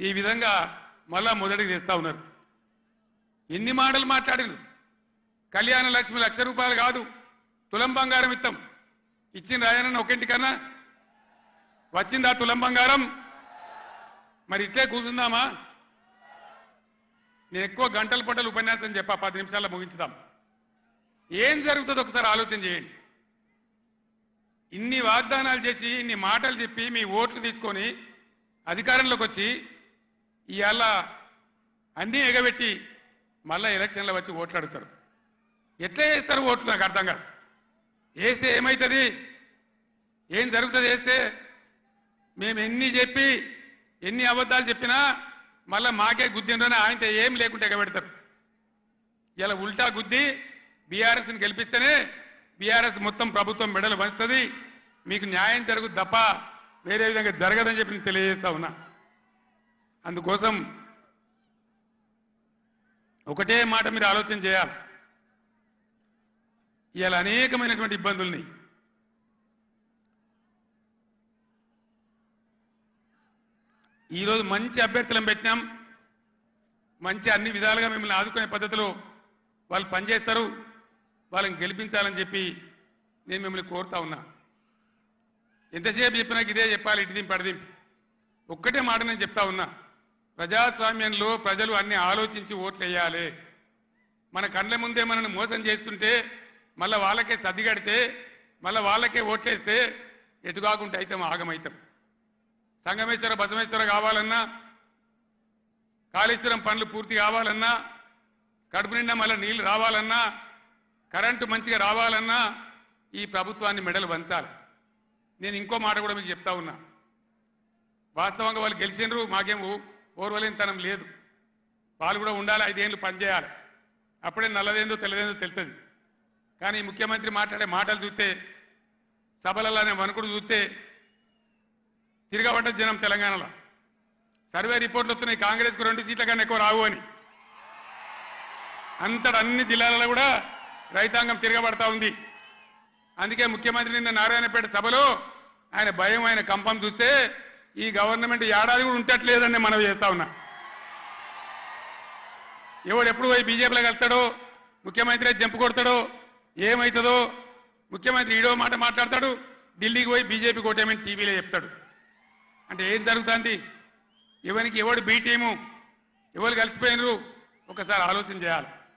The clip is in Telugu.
ఈ విధంగా మళ్ళా మొదటికి తెస్తా ఉన్నారు. ఎన్ని మాటలు మాట్లాడిను. కళ్యాణ లక్ష్మి ₹1,00,000 కాదు, తులం బంగారం ఇస్తాం. ఇచ్చిన రాయనన్న ఒకింటికన్నా వచ్చిందా తులం బంగారం? మరి ఇట్లే కూర్చుందామా? నేను ఎక్కువ గంటల పట్టలు ఉపన్యాసం చెప్పా, 10 నిమిషాల్లో ముగించుదాం. ఏం జరుగుతుందో ఒకసారి ఆలోచన చేయండి. ఇన్ని వాగ్దానాలు చేసి ఇన్ని మాటలు చెప్పి మీ ఓట్లు తీసుకొని అధికారంలోకి వచ్చి ఇవాళ అన్నీ ఎగబెట్టి మళ్ళా ఎలక్షన్లో వచ్చి ఓట్లు అడుగుతారు. ఎట్లా వేస్తారు ఓట్లు? నాకు అర్థం కాదు. వేస్తే ఏమవుతుంది? ఏం జరుగుతుంది వేస్తే? మేము ఎన్ని చెప్పి ఎన్ని అబద్ధాలు చెప్పినా మళ్ళా మాకే గుద్దిండ్రని ఆయనతో ఏం లేకుంటే ఎగబెడతారు. ఇలా ఉల్టా గుద్ది బీఆర్ఎస్ని గెలిపిస్తేనే బీఆర్ఎస్ మొత్తం ప్రభుత్వం మెడలు వంచుతుంది, మీకు న్యాయం జరుగుతుంది తప్ప వేరే విధంగా జరగదని చెప్పి నేను తెలియజేస్తా ఉన్నా. అందుకోసం ఒకటే మాట మీరు ఆలోచన చేయాలి. ఇవాళ అనేకమైనటువంటి ఇబ్బందుల్ని ఈరోజు మంచి అభ్యర్థులను పెట్టినాం, మంచి అన్ని విధాలుగా మిమ్మల్ని ఆదుకునే పద్ధతిలో వాళ్ళు పనిచేస్తారు, వాళ్ళని గెలిపించాలని చెప్పి నేను మిమ్మల్ని కోరుతా ఉన్నా. ఎంతసేపు చెప్పినా ఇదే చెప్పాలి, ఇటు దింపి అడిదింపి. ఒక్కటే మాట నేను చెప్తా ఉన్నా, ప్రజాస్వామ్యంలో ప్రజలు అన్ని ఆలోచించి ఓట్లు వేయాలి. మన కళ్ళ ముందే మనల్ని మోసం చేస్తుంటే మళ్ళీ వాళ్ళకే సర్దిగడితే మళ్ళీ వాళ్ళకే ఓట్లేస్తే ఎటుగాకుంటే అయితే ఆగమవుతాం. సంగమేశ్వర బసమేశ్వర కావాలన్నా, కాళేశ్వరం పనులు పూర్తి కావాలన్నా, కడుపు నిండా మళ్ళీ నీళ్లు రావాలన్నా, కరెంటు మంచిగా రావాలన్నా ఈ ప్రభుత్వాన్ని మెడలు వంచాలి. నేను ఇంకో మాట కూడా మీకు చెప్తా ఉన్నా. వాస్తవంగా వాళ్ళు గెలిచినరు, మాకేం ఓర్వలేనితనం లేదు. వాళ్ళు కూడా ఉండాలి, 5 ఏళ్ళు పనిచేయాలి. అప్పుడే నల్లదేందో తెల్లదేందో తెలుస్తుంది. కానీ ముఖ్యమంత్రి మాట్లాడే మాటలు చూస్తే, సభలలోనే వణుకుడు చూస్తే తిరగబడ్డ జనం తెలంగాణలో. సర్వే రిపోర్ట్లు వస్తున్నాయి, కాంగ్రెస్కు 2 సీట్ల కన్నా ఎక్కువ రావు అని. అంతటా అన్ని జిల్లాలలో కూడా రైతాంగం తిరగబడతా ఉంది. అందుకే ముఖ్యమంత్రి నిన్న నారాయణపేట సభలో ఆయన భయం, ఆయన కంపం చూస్తే ఈ గవర్నమెంట్ ఏడాది కూడా ఉంటట్లేదని మనం చేస్తా ఉన్నా. ఎవడు ఎప్పుడు పోయి బీజేపీలో కలుస్తాడో, ముఖ్యమంత్రి జంపు కొడతాడో, ఏమవుతుందో. ముఖ్యమంత్రి ఈడో మాట మాట్లాడతాడు, ఢిల్లీకి పోయి బీజేపీ కోటేమని టీవీలో చెప్తాడు. అంటే ఏం జరుగుతుంది? ఎవరికి ఎవడు బీ టీము, ఎవరు కలిసిపోయినరు ఒకసారి ఆలోచన చేయాలి.